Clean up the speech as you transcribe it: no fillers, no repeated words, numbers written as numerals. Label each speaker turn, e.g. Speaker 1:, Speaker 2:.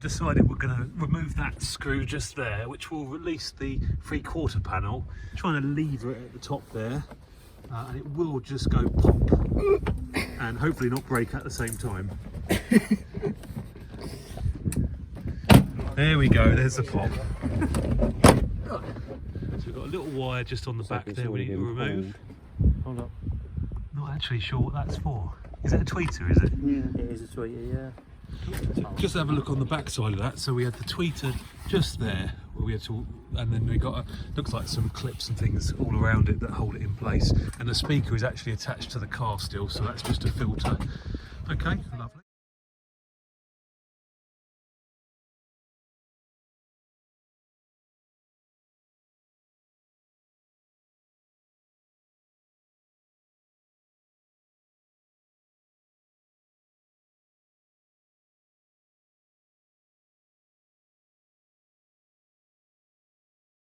Speaker 1: Decided we're going to remove that screw just there, which will release the 3/4 panel. Trying to lever it at the top there, and it will just go pop and hopefully not break at the same time. There we go, there's the pop. So we've got a little wire just on the back there we need to remove.
Speaker 2: Hold up.
Speaker 1: Not actually sure what that's for. Is it a tweeter, is it?
Speaker 2: Yeah, it is a tweeter, yeah.
Speaker 1: Just have a look on the back side of that. So we had the tweeter just there, where we had to, and then we got looks like some clips and things all around it that hold it in place. And the speaker is actually attached to the car still, so that's just a filter. Okay, lovely.